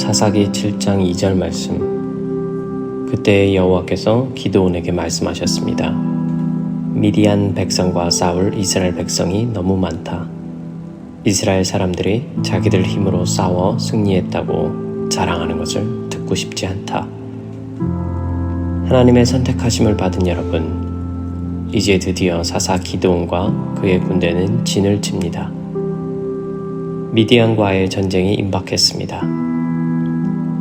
사사기 7장 2절 말씀. 그때 여호와께서 기드온에게 말씀하셨습니다. 미디안 백성과 싸울 이스라엘 백성이 너무 많다. 이스라엘 사람들이 자기들 힘으로 싸워 승리했다고 자랑하는 것을 듣고 싶지 않다. 하나님의 선택하심을 받은 여러분, 이제 드디어 사사 기드온과 그의 군대는 진을 칩니다. 미디안과의 전쟁이 임박했습니다.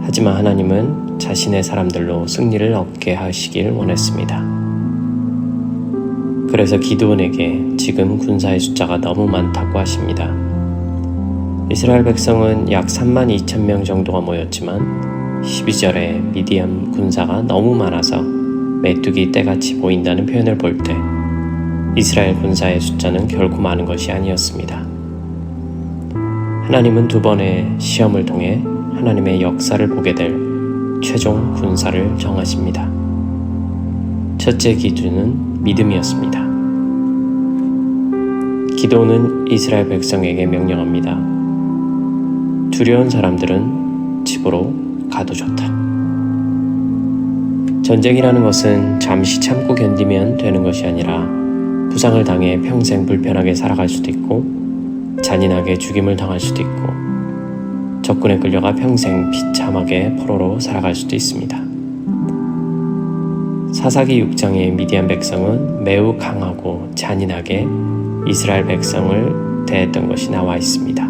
하지만 하나님은 자신의 사람들로 승리를 얻게 하시길 원했습니다. 그래서 기드온에게 지금 군사의 숫자가 너무 많다고 하십니다. 이스라엘 백성은 약 32,000명 정도가 모였지만 12절에 미디안 군사가 너무 많아서 메뚜기 떼같이 보인다는 표현을 볼 때 이스라엘 군사의 숫자는 결코 많은 것이 아니었습니다. 하나님은 두 번의 시험을 통해 하나님의 역사를 보게 될 최종 군사를 정하십니다. 첫째 기준은 믿음이었습니다. 기드온은 이스라엘 백성에게 명령합니다. 두려운 사람들은 집으로 가도 좋다. 전쟁이라는 것은 잠시 참고 견디면 되는 것이 아니라 부상을 당해 평생 불편하게 살아갈 수도 있고 잔인하게 죽임을 당할 수도 있고 적군에 끌려가 평생 비참하게 포로로 살아갈 수도 있습니다. 사사기 6장의 미디안 백성은 매우 강하고 잔인하게 이스라엘 백성을 대했던 것이 나와 있습니다.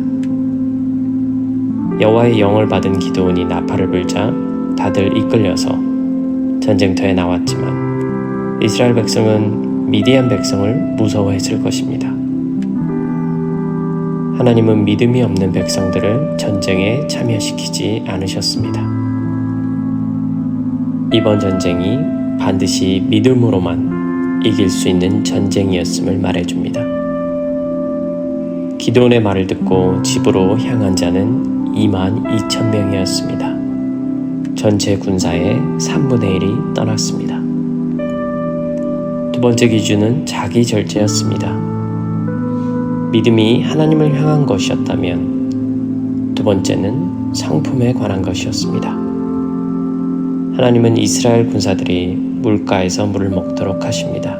여호와의 영을 받은 기드온이 나팔을 불자 다들 이끌려서 전쟁터에 나왔지만 이스라엘 백성은 미디안 백성을 무서워했을 것입니다. 하나님은 믿음이 없는 백성들을 전쟁에 참여시키지 않으셨습니다. 이번 전쟁이 반드시 믿음으로만 이길 수 있는 전쟁이었음을 말해줍니다. 기드온의 말을 듣고 집으로 향한 자는 22,000명이었습니다. 전체 군사의 3분의 1이 떠났습니다. 두 번째 기준은 자기 절제였습니다. 믿음이 하나님을 향한 것이었다면 두 번째는 성품에 관한 것이었습니다. 하나님은 이스라엘 군사들이 물가에서 물을 먹도록 하십니다.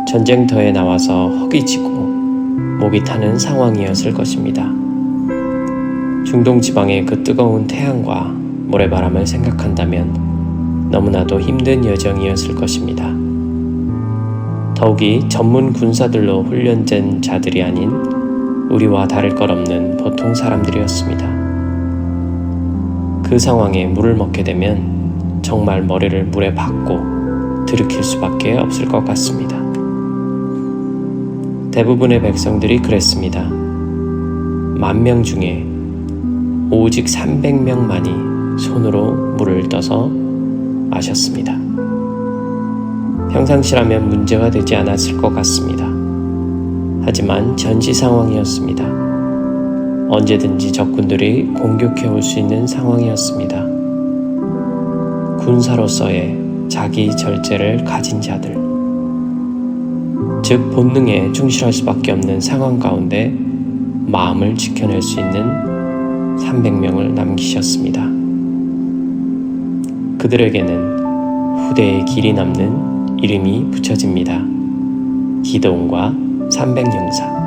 전쟁터에 나와서 허기지고 목이 타는 상황이었을 것입니다. 중동 지방의 그 뜨거운 태양과 모래바람을 생각한다면 너무나도 힘든 여정이었을 것입니다. 더욱이 전문 군사들로 훈련된 자들이 아닌 우리와 다를 것 없는 보통 사람들이었습니다. 그 상황에 물을 먹게 되면 정말 머리를 물에 박고 들이킬 수밖에 없을 것 같습니다. 대부분의 백성들이 그랬습니다. 10,000명 중에 오직 300명만이 손으로 물을 떠서 마셨습니다. 평상시라면 문제가 되지 않았을 것 같습니다. 하지만 전시 상황이었습니다. 언제든지 적군들이 공격해 올 수 있는 상황이었습니다. 군사로서의 자기 절제를 가진 자들, 즉 본능에 충실할 수밖에 없는 상황 가운데 마음을 지켜낼 수 있는 300명을 남기셨습니다. 그들에게는 후대에 길이 남는 이름이 붙여집니다. 기드온과 300용사.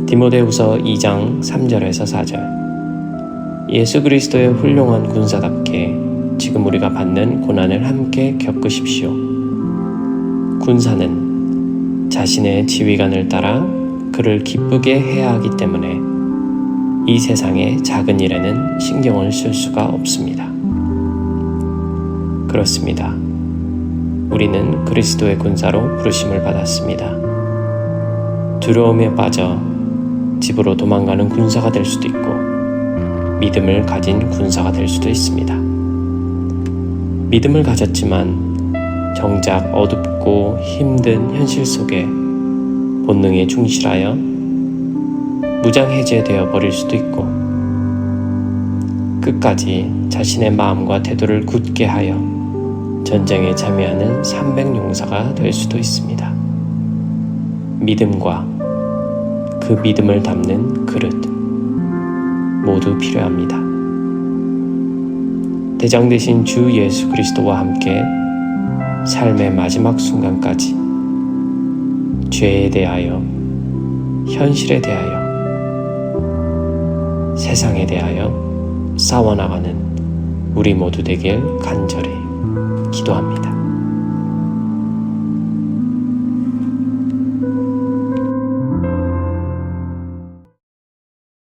디모데후서 2장 3절에서 4절. 예수 그리스도의 훌륭한 군사답게 지금 우리가 받는 고난을 함께 겪으십시오. 군사는 자신의 지휘관을 따라 그를 기쁘게 해야 하기 때문에 이 세상의 작은 일에는 신경을 쓸 수가 없습니다. 그렇습니다. 우리는 그리스도의 군사로 부르심을 받았습니다. 두려움에 빠져 집으로 도망가는 군사가 될 수도 있고 믿음을 가진 군사가 될 수도 있습니다. 믿음을 가졌지만 정작 어둡고 힘든 현실 속에 본능에 충실하여 무장해제되어 버릴 수도 있고 끝까지 자신의 마음과 태도를 굳게 하여 전쟁에 참여하는 300용사가 될 수도 있습니다. 믿음과 그 믿음을 담는 그릇, 모두 모두 필요합니다. 대장 되신 주 예수 그리스도와 함께 삶의 마지막 순간까지 죄에 대하여, 현실에 대하여, 세상에 대하여 싸워나가는 우리 모두 되길 간절히 기도합니다.